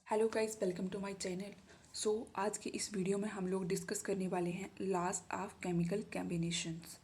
Hello guys, welcome to my channel. आज के इस वीडियो में हम लोग डिस्कस करने वाले हैं laws of chemical combinations.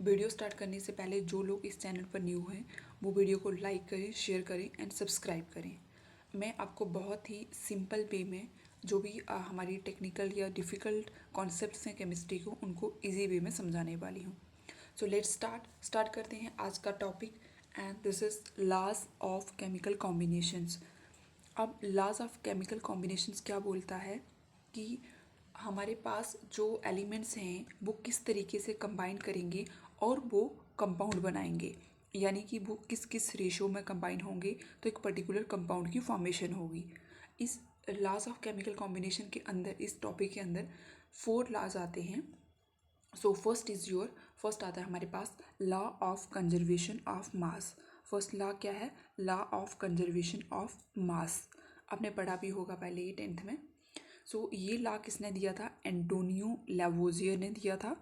Video start करने से पहले जो लोग इस चैनल पर न्यू हैं वो वीडियो को लाइक करें, शेयर करें एंड सब्सक्राइब करें। मैं आपको बहुत ही सिंपल वे में जो भी हमारी टेक्निकल या डिफ़िकल्ट कॉन्सेप्ट्स हैं केमिस्ट्री को, उनको ईजी वे में समझाने वाली हूँ। लेट्स स्टार्ट करते हैं आज का topic and this is laws of chemical combinations. अब लॉज ऑफ केमिकल कॉम्बिनेशंस क्या बोलता है कि हमारे पास जो एलिमेंट्स हैं वो किस तरीके से कंबाइन करेंगे और वो कंपाउंड बनाएंगे, यानी कि वो किस किस रेशो में कंबाइन होंगे तो एक पर्टिकुलर कंपाउंड की फॉर्मेशन होगी। इस लॉज ऑफ केमिकल कॉम्बिनेशन के अंदर, इस टॉपिक के अंदर 4 लॉज आते हैं। फर्स्ट आता है हमारे पास law of conservation of mass. First law क्या है? Law of conservation of mass. आपने पढ़ा भी होगा पहले ही 10th में। ये लॉ किसने दिया था? एंटोनियो लैवोजियर ने दिया था।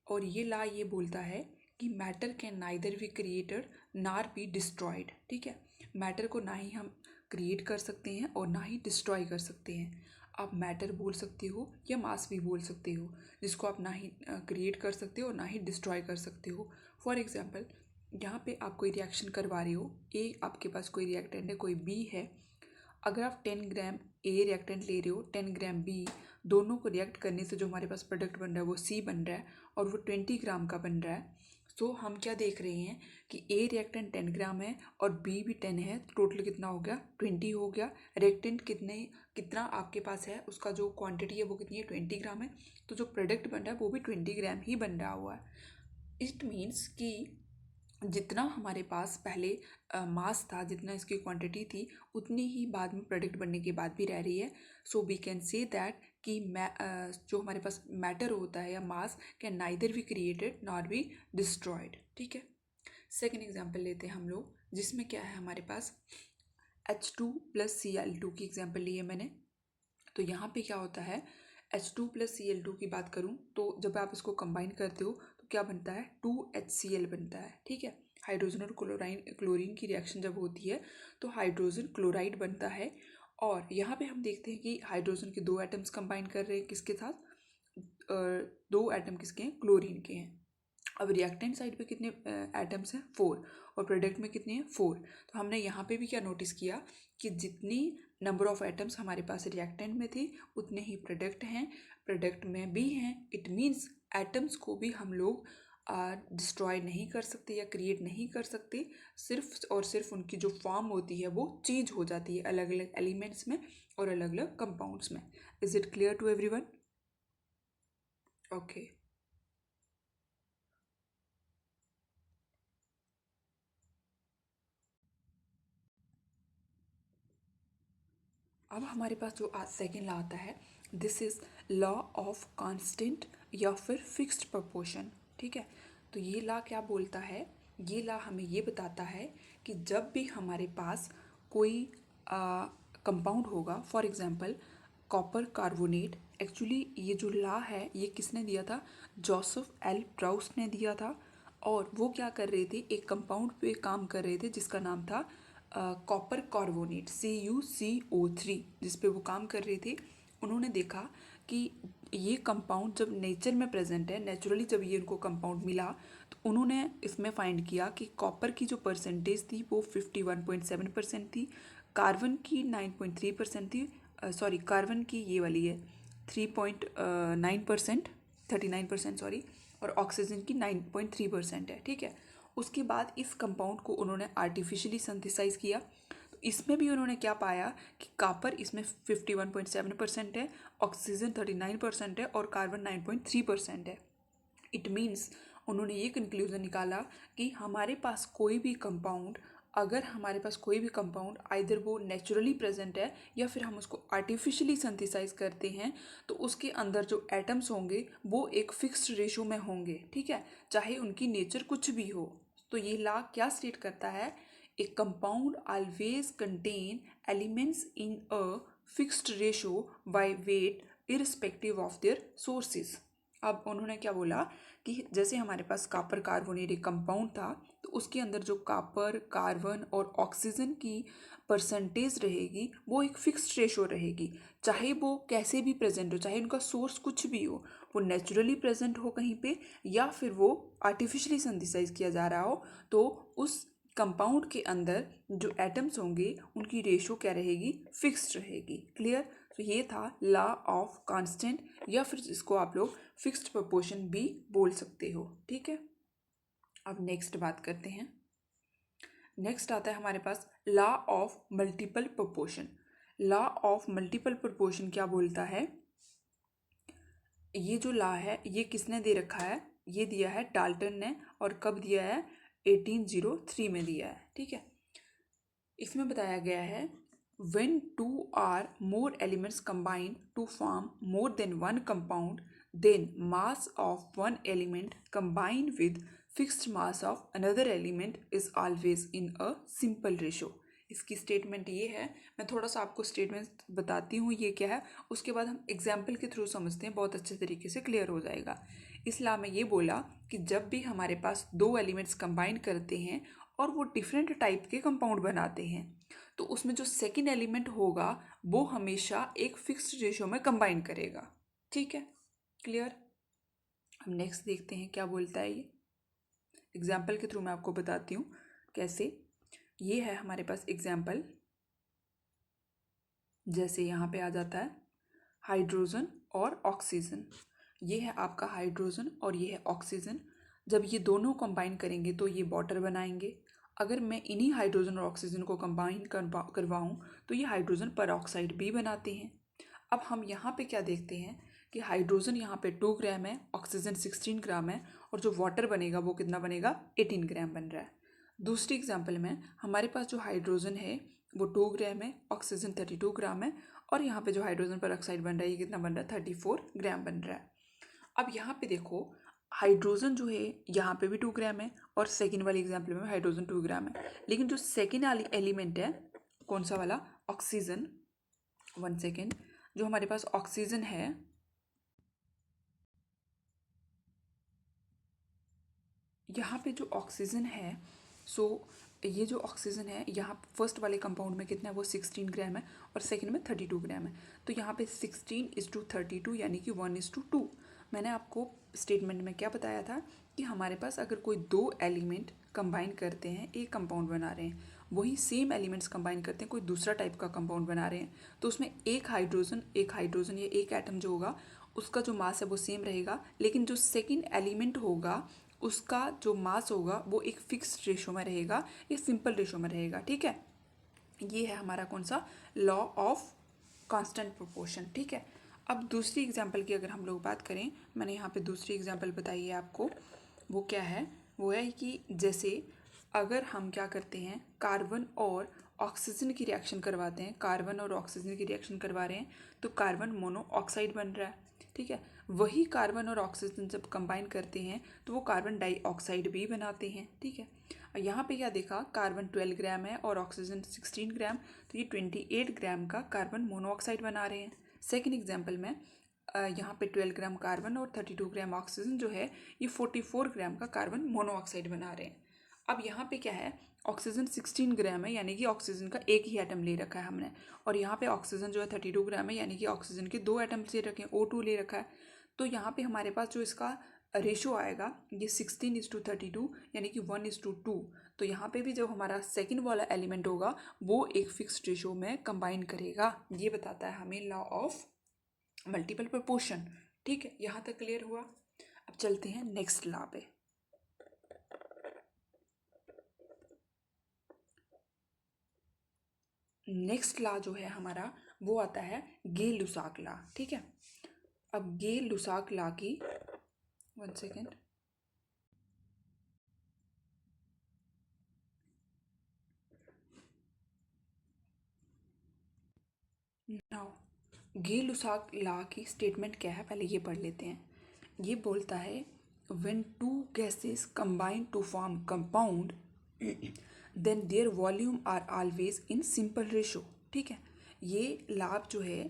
और ये लॉ ये बोलता है कि matter can neither be created नार बी डिस्ट्रॉयड। ठीक है, मैटर को ना ही हम क्रिएट कर सकते हैं और ना ही डिस्ट्रॉय कर सकते हैं। आप मैटर बोल सकते हो या मास भी बोल सकते हो, जिसको आप ना ही क्रिएट कर सकते हो और ना ही डिस्ट्रॉय कर सकते हो। फॉर एग्जांपल, यहाँ पे आप कोई रिएक्शन करवा रहे हो, ए आपके पास कोई रिएक्टेंट है, कोई बी है। अगर आप 10 ग्राम ए रिएक्टेंट ले रहे हो, 10 ग्राम बी, दोनों को रिएक्ट करने से जो हमारे पास प्रोडक्ट बन रहा है वो सी बन रहा है और वो 20 ग्राम का बन रहा है। हम क्या देख रहे हैं कि ए रिएक्टेंट 10 ग्राम है और बी भी 10 है, तो टोटल कितना हो गया? 20 हो गया। रिएक्टेंट कितना आपके पास है, उसका जो क्वांटिटी है वो कितनी है? 20 ग्राम है। तो जो प्रोडक्ट बन रहा है वो भी 20 ग्राम ही बन रहा हुआ है। इट मीन्स कि जितना हमारे पास पहले मास था, जितना इसकी क्वांटिटी थी, उतनी ही बाद में प्रोडक्ट बनने के बाद भी रह रही है। वी कैन से दैट कि जो हमारे पास मैटर होता है या मास can neither be created nor be destroyed. ठीक है, सेकेंड एग्जाम्पल लेते हैं हम लोग, जिसमें क्या है हमारे पास H2 + Cl2 की एग्जाम्पल ली है मैंने। तो यहाँ पे क्या होता है, H2 + Cl2 की बात करूँ तो जब आप इसको कंबाइन करते हो तो क्या बनता है? 2HCl बनता है। ठीक है, हाइड्रोजन और क्लोरीन की रिएक्शन जब होती है तो हाइड्रोजन क्लोराइड बनता है। और यहाँ पे हम देखते हैं कि हाइड्रोजन के 2 एटम्स कंबाइन कर रहे हैं, किसके साथ? 2 एटम किसके हैं? क्लोरीन के हैं। अब रिएक्टेंट साइड पे कितने एटम्स हैं? 4। और प्रोडक्ट में कितने हैं? 4। तो हमने यहाँ पे भी क्या नोटिस किया कि जितनी नंबर ऑफ एटम्स हमारे पास रिएक्टेंट में थे उतने ही प्रोडक्ट हैं, प्रोडक्ट में भी हैं। इट मीन्स एटम्स को भी हम लोग डिस्ट्रॉय नहीं कर सकते या क्रिएट नहीं कर सकते, सिर्फ और सिर्फ उनकी जो फॉर्म होती है वो चेंज हो जाती है अलग अलग एलिमेंट्स में और अलग अलग कंपाउंड्स में। Is it clear to everyone? Okay. अब हमारे पास जो आज सेकेंड लॉ आता है, this is law of constant या फिर फिक्स्ड प्रपोर्शन। ठीक है, तो ये लॉ क्या बोलता है? ये लॉ हमें ये बताता है कि जब भी हमारे पास कोई कंपाउंड होगा, for example copper carbonate. Actually ये जो लॉ है ये किसने दिया था? जोसेफ एल प्राउस ने दिया था। और वो क्या कर रहे थे? एक कंपाउंड पे काम कर रहे थे जिसका नाम था कॉपर कार्बोनेट, CuCO3, जिस पे वो काम कर रहे थे। उन्होंने देखा कि ये कंपाउंड जब नेचर में प्रेजेंट है, नेचुरली जब ये उनको कंपाउंड मिला तो उन्होंने इसमें फाइंड किया कि कॉपर की जो परसेंटेज थी वो 51.7% थी, कार्बन की 9.3% थी, सॉरी कार्बन की ये वाली है 3.9%, 39% सॉरी, और ऑक्सीजन की 9.3% है। ठीक है, उसके बाद इस कंपाउंड को उन्होंने आर्टिफिशियली सिंथेसाइज किया। तो इसमें भी उन्होंने क्या पाया कि कॉपर इसमें 51.7% है, ऑक्सीजन 39% है और कार्बन 9.3% है। इट मीन्स उन्होंने ये कंक्लूजन निकाला कि हमारे पास कोई भी कंपाउंड, अगर हमारे पास कोई भी कंपाउंड आइदर वो नेचुरली प्रेजेंट है या फिर हम उसको आर्टिफिशियली सिंथेसाइज करते हैं, तो उसके अंदर जो एटम्स होंगे वो एक फिक्स्ड रेशो में होंगे। ठीक है, चाहे उनकी नेचर कुछ भी हो। तो ये लॉ क्या स्टेट करता है? ए compound always contain elements in a fixed ratio by weight irrespective of their sources. अब उन्होंने क्या बोला कि जैसे हमारे पास कॉपर कार्बोनेट एक कंपाउंड था तो तो उसके अंदर जो कॉपर, कार्बन और ऑक्सीजन की परसेंटेज रहेगी वो एक फिक्स्ड रेशो रहेगी, चाहे वो कैसे भी प्रेजेंट हो, चाहे उनका सोर्स कुछ भी हो, वो नेचुरली प्रेजेंट हो कहीं पे या फिर वो आर्टिफिशियली सिंथेसाइज किया जा रहा हो, तो उस कंपाउंड के अंदर जो एटम्स होंगे उनकी रेशो क्या रहेगी, फिक्स्ड रहेगी। क्लियर। तो ये था लॉ ऑफ कांस्टेंट, या फिर इसको आप लोग फिक्स्ड प्रोपोर्शन भी बोल सकते हो। ठीक है, अब नेक्स्ट बात करते हैं। नेक्स्ट आता है हमारे पास law of multiple proportion. Law of multiple proportion क्या बोलता है, ये जो लॉ है ये किसने दे रखा है, ये दिया है डाल्टन ने, और कब दिया है, 1803 में दिया है। ठीक है, इसमें बताया गया है when two or more elements combine to form more than one compound, then mass of one element combined with fixed mass of another element is always in a simple ratio। इसकी स्टेटमेंट ये है, मैं थोड़ा सा आपको statement बताती हूँ ये क्या है, उसके बाद हम एग्जाम्पल के थ्रू समझते हैं, बहुत अच्छे तरीके से क्लियर हो जाएगा। इस लॉ में ये बोला कि जब भी हमारे पास दो एलिमेंट्स कंबाइन करते हैं और वो डिफरेंट टाइप के कंपाउंड बनाते हैं, तो उसमें जो सेकेंड एलिमेंट होगा वो हमेशा एक फिक्स्ड रेशियो में कंबाइन करेगा। ठीक है, क्लियर। हम नेक्स्ट देखते हैं क्या बोलता है ये, एग्जाम्पल के थ्रू मैं आपको बताती हूँ कैसे। ये है हमारे पास एग्जाम्पल, जैसे यहाँ पे आ जाता है हाइड्रोजन और ऑक्सीजन। ये है आपका हाइड्रोजन और ये है ऑक्सीजन। जब ये दोनों कंबाइन करेंगे तो ये वाटर बनाएंगे। अगर मैं इन्हीं हाइड्रोजन और ऑक्सीजन को कंबाइन करवाऊँ तो ये हाइड्रोजन परऑक्साइड भी बनाते हैं। अब हम यहाँ पे क्या देखते हैं कि हाइड्रोजन यहाँ पे 2 ग्राम है, ऑक्सीजन 16 ग्राम है, और जो वाटर बनेगा वो कितना बनेगा, 18 ग्राम बन रहा है। दूसरी एग्जाम्पल में हमारे पास जो हाइड्रोजन है वो 2 ग्राम है, ऑक्सीजन 32 ग्राम है, और यहाँ पे जो हाइड्रोजन परऑक्साइड बन रहा है ये कितना बन रहा है, 34 ग्राम बन रहा है। अब यहाँ पे देखो हाइड्रोजन जो है यहाँ पे भी 2 ग्राम है, और सेकेंड वाली एग्जाम्पल में हाइड्रोजन 2 ग्राम है, लेकिन जो सेकेंड वाली एलिमेंट है कौन सा वाला, ऑक्सीजन, 1 सेकेंड, जो हमारे पास ऑक्सीजन है, यहाँ पे जो ऑक्सीजन है, सो ये जो ऑक्सीजन है यहाँ फर्स्ट वाले कंपाउंड में कितना है, वो 16 ग्राम है, और सेकंड में 32 ग्राम है। तो यहाँ पे 16:32 यानी कि 1:2। मैंने आपको स्टेटमेंट में क्या बताया था कि हमारे पास अगर कोई दो एलिमेंट कंबाइन करते हैं, एक कंपाउंड बना रहे हैं, वही सेम एलिमेंट्स कंबाइन करते हैं कोई दूसरा टाइप का कंपाउंड बना रहे हैं, तो उसमें एक हाइड्रोजन या एक एटम जो होगा उसका जो मास है वो सेम रहेगा, लेकिन जो सेकेंड एलिमेंट होगा उसका जो मास होगा वो एक फिक्स्ड रेशो में रहेगा, या सिंपल रेशो में रहेगा। ठीक है, ये है हमारा कौन सा, लॉ ऑफ कांस्टेंट प्रोपोर्शन। ठीक है, अब दूसरी एग्जांपल की अगर हम लोग बात करें, मैंने यहाँ पे दूसरी एग्जांपल बताई है आपको, वो क्या है, वो है कि जैसे अगर हम क्या करते हैं, कार्बन और ऑक्सीजन की रिएक्शन करवाते हैं, कार्बन और ऑक्सीजन की रिएक्शन करवा रहे हैं, तो कार्बन मोनोऑक्साइड बन रहा है। ठीक है, वही कार्बन और ऑक्सीजन जब कंबाइन करते हैं तो वो कार्बन डाइऑक्साइड भी बनाते हैं। ठीक है, यहाँ पे क्या देखा, कार्बन 12 ग्राम है और ऑक्सीजन 16 ग्राम, तो ये 28 ग्राम का कार्बन मोनोऑक्साइड बना रहे हैं। सेकेंड एग्जाम्पल में यहाँ पे 12 ग्राम कार्बन और 32 ग्राम ऑक्सीजन जो है ये 44 ग्राम का कार्बन मोनोऑक्साइड बना रहे हैं। अब यहाँ पे क्या है, ऑक्सीजन 16 ग्राम है, यानी कि ऑक्सीजन का एक ही एटम ले रखा है हमने, और यहाँ पे ऑक्सीजन जो है 32 ग्राम है, यानी कि ऑक्सीजन के 2 एटम्स ले रखे हैं, O2 ले रखा है। तो यहाँ पे हमारे पास जो इसका रेशो आएगा ये 16:32 यानी कि 1:2। तो यहाँ पे भी जो हमारा सेकंड वाला एलिमेंट होगा वो एक फिक्स्ड रेशो में कंबाइन करेगा। ये बताता है हमें लॉ ऑफ मल्टीपल प्रोपोर्शन। ठीक है, यहाँ तक क्लियर हुआ। अब चलते हैं नेक्स्ट लॉ पे। नेक्स्ट लॉ जो है हमारा वो आता है गे-लुसाक लॉ। ठीक है, अब गे-लुसाक लॉ की 1 सेकेंड, नाउ गे-लुसाक लॉ की स्टेटमेंट क्या है पहले ये पढ़ लेते हैं। ये बोलता है when two gases combine to form compound then their volume are always in simple ratio। ठीक है, ये लॉ जो है,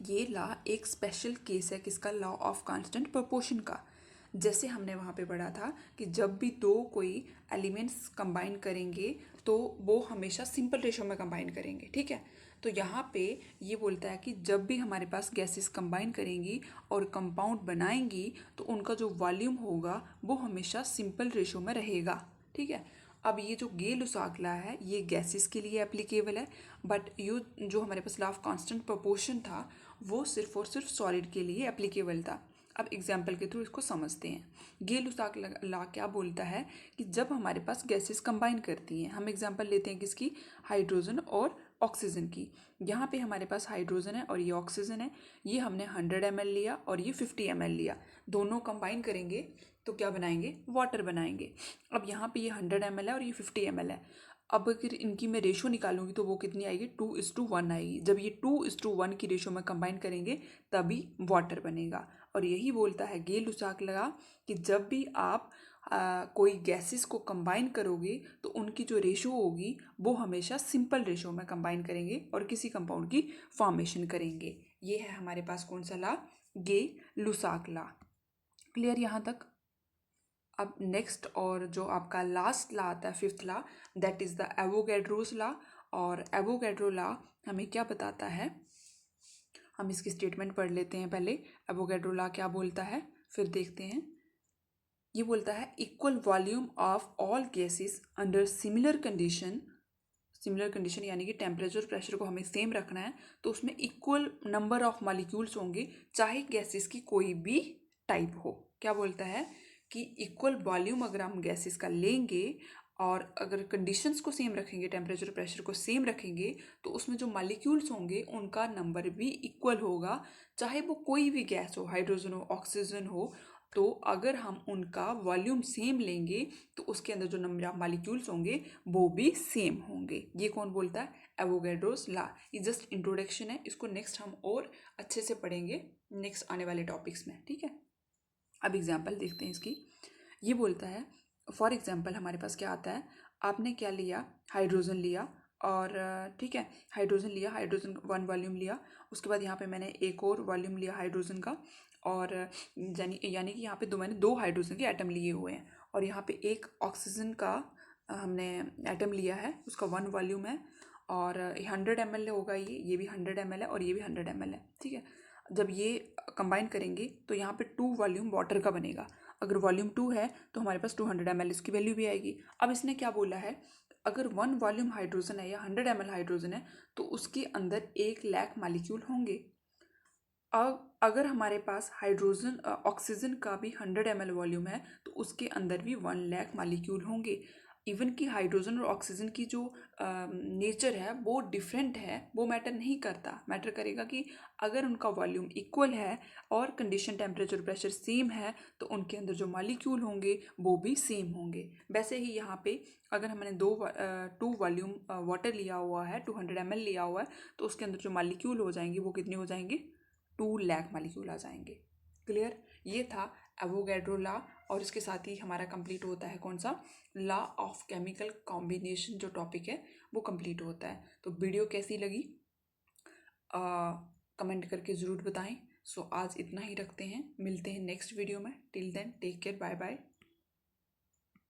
ये लॉ एक स्पेशल केस है किसका, लॉ ऑफ कांस्टेंट प्रोपोर्शन का। जैसे हमने वहाँ पे पढ़ा था कि जब भी दो कोई एलिमेंट्स कंबाइन करेंगे तो वो हमेशा सिंपल रेशो में कंबाइन करेंगे, ठीक है। तो यहाँ पे ये बोलता है कि जब भी हमारे पास गैसेस कंबाइन करेंगी और कंपाउंड बनाएंगी तो उनका जो वॉल्यूम होगा वो हमेशा सिंपल रेशो में रहेगा, ठीक है। अब ये जो गे-लुसाक लॉ है ये गैसेस के लिए एप्लीकेबल है, बट यू जो हमारे पास लॉ ऑफ कांस्टेंट प्रोपोर्शन था वो सिर्फ और सिर्फ सॉलिड के लिए एप्लीकेबल था। अब एग्जाम्पल के थ्रू इसको समझते हैं। गे-लुसाक लॉ क्या बोलता है कि जब हमारे पास गैसेस कंबाइन करती हैं, हम एग्जाम्पल लेते हैं किसकी, हाइड्रोजन और ऑक्सीजन की। यहाँ पे हमारे पास हाइड्रोजन है और ये ऑक्सीजन है। ये हमने 100 ml लिया और ये 50 ml लिया, दोनों कंबाइन करेंगे तो क्या बनाएंगे, वाटर बनाएंगे। अब यहाँ पे ये 100 ml है और ये 50 ml है। अब अगर इनकी मैं रेशो निकालूंगी तो वो कितनी आएगी, 2:1 आएगी। जब ये 2:1 की रेशो में कंबाइन करेंगे तभी वाटर बनेगा। और यही बोलता है गे-लुसाक लॉ कि जब भी आप कोई गैसेस को कंबाइन करोगे तो उनकी जो रेशो होगी वो हमेशा सिंपल रेशो में कंबाइन करेंगे और किसी कंपाउंड की फॉर्मेशन करेंगे। ये है हमारे पास कौन सा लॉ, गे-लुसाक लॉ। क्लियर यहाँ तक। अब नेक्स्ट और जो आपका लास्ट लॉ आता है, fifth law, that is the Avogadro's law. और एवोगैड्रो लॉ हमें क्या बताता है, हम इसकी स्टेटमेंट पढ़ लेते हैं पहले। एवोगैड्रो लॉ क्या बोलता है फिर देखते हैं। ये बोलता है equal volume of all gases under similar condition. Similar condition यानी कि टेम्परेचर प्रेशर को हमें सेम रखना है, तो उसमें इक्वल नंबर ऑफ मॉलिक्यूल्स होंगे चाहे गैसेस की कोई भी टाइप हो। क्या बोलता है कि इक्वल वॉल्यूम अगर हम गैसेस का लेंगे और अगर कंडीशंस को सेम रखेंगे, टेम्परेचर प्रेशर को सेम रखेंगे, तो उसमें जो मॉलिक्यूल्स होंगे उनका नंबर भी इक्वल होगा, चाहे वो कोई भी गैस हो, हाइड्रोजन हो, ऑक्सीजन हो। तो अगर हम उनका वॉल्यूम सेम लेंगे तो उसके अंदर जो नंबर ऑफ मॉलिक्यूल्स होंगे वो भी सेम होंगे। ये कौन बोलता है, एवोगैड्रोस लॉ। ये जस्ट इंट्रोडक्शन है, इसको नेक्स्ट हम और अच्छे से पढ़ेंगे नेक्स्ट आने वाले टॉपिक्स में, ठीक है। अब एग्जाम्पल देखते हैं इसकी। ये बोलता है फॉर एग्जाम्पल हमारे पास क्या आता है, आपने क्या लिया, हाइड्रोजन लिया और ठीक है, हाइड्रोजन लिया, हाइड्रोजन 1 वॉल्यूम लिया। उसके बाद यहाँ पे मैंने एक और वॉल्यूम लिया हाइड्रोजन का, और यानी कि यहाँ पे मैंने 2 हाइड्रोजन के एटम लिए हुए हैं, और यहाँ पे एक ऑक्सीजन का हमने एटम लिया है, उसका 1 वॉल्यूम है, और 100 ml होगा, ये भी 100 ml है और ये भी 100 ml है, ठीक है। जब ये कंबाइन करेंगे तो यहाँ पे 2 वॉल्यूम वाटर का बनेगा। अगर वॉल्यूम 2 है तो हमारे पास 200 ml इसकी वैल्यू भी आएगी। अब इसने क्या बोला है, अगर 1 वॉल्यूम हाइड्रोजन है या 100 ml हाइड्रोजन है तो उसके अंदर 1,00,000 मॉलिक्यूल होंगे। अब अगर हमारे पास हाइड्रोजन ऑक्सीजन का भी 100 ml वॉल्यूम है तो उसके अंदर भी 1,00,000 मॉलिक्यूल होंगे। इवन कि हाइड्रोजन और ऑक्सीजन की जो नेचर है वो डिफरेंट है, वो मैटर नहीं करता। मैटर करेगा कि अगर उनका वॉल्यूम इक्वल है और कंडीशन टेम्परेचर प्रेशर सेम है तो उनके अंदर जो मॉलिक्यूल होंगे वो भी सेम होंगे। वैसे ही यहाँ पे अगर हमने 2 वॉल्यूम वाटर लिया हुआ है, 200 ml लिया हुआ है, तो उसके अंदर जो मॉलिक्यूल हो जाएंगे वो कितने हो जाएंगे, 2,00,000 मॉलिक्यूल आ जाएंगे। क्लियर। ये था एवोगैड्रो लॉ, और इसके साथ ही हमारा कंप्लीट होता है कौन सा, लॉ ऑफ केमिकल कॉम्बिनेशन जो टॉपिक है वो कंप्लीट होता है। तो वीडियो कैसी लगी कमेंट करके ज़रूर बताएं। सो आज इतना ही रखते हैं, मिलते हैं नेक्स्ट वीडियो में। Till then take care, bye bye.